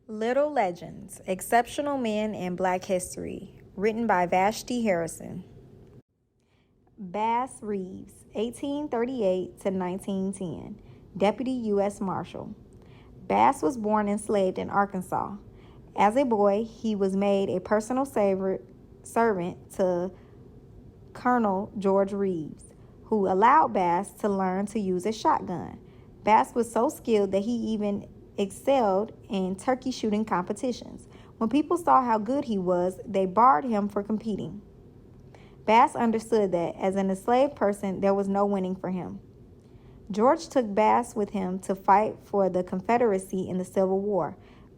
Little Legends, Exceptional Men in Black History, written by Vashti Harrison. Bass Reaves, 1838 to 1910, Deputy U.S. Marshal. Bass was born enslaved in Arkansas. As a boy, he was made a personal servant to Colonel George Reaves, who allowed Bass to learn to use a shotgun. Bass was so skilled that he even excelled in turkey shooting competitions. When people saw how good he was, they barred him for competing. Bass understood that, as an enslaved person, there was no winning for him. George took Bass with him to fight for the Confederacy in the Civil War.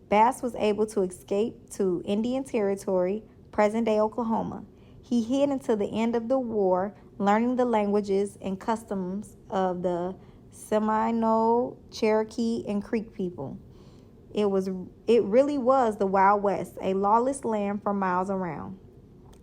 Bass was able to escape to Indian Territory, present-day Oklahoma. He hid until the end of the war, learning the languages and customs of the Seminole, Cherokee, and Creek people. It really was the Wild West, a lawless land for miles around.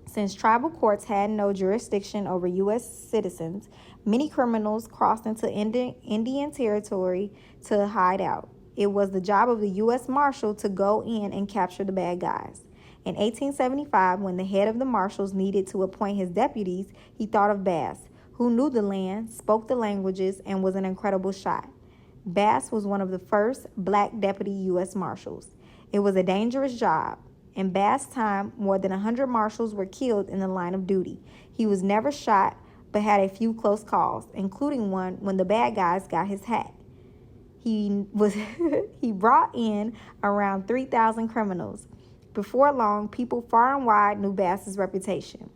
Since tribal courts had no jurisdiction over U.S. citizens, many criminals crossed into Indian Territory to hide out. It was the job of the U.S. Marshal to go in and capture the bad guys. In 1875, when the head of the marshals needed to appoint his deputies, he thought of Bass, who knew the land, spoke the languages, and was an incredible shot. Bass was one of the first black deputy U.S. Marshals. It was a dangerous job. In Bass' time, more than 100 marshals were killed in the line of duty. He was never shot, but had a few close calls, including one when the bad guys got his hat. He brought in around 3,000 criminals. Before long, people far and wide knew Bass's reputation.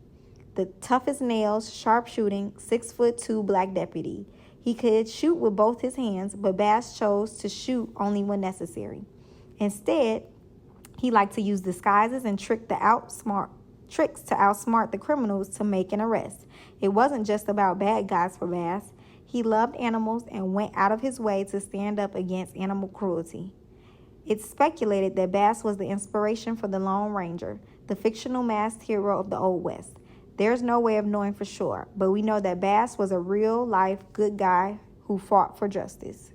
The toughest nails, sharp shooting, 6'2" black deputy. He could shoot with both his hands, but Bass chose to shoot only when necessary. Instead, he liked to use disguises and tricks to outsmart the criminals to make an arrest. It wasn't just about bad guys for Bass. He loved animals and went out of his way to stand up against animal cruelty. It's speculated that Bass was the inspiration for the Lone Ranger, the fictional masked hero of the Old West. There's no way of knowing for sure, but we know that Bass was a real-life good guy who fought for justice.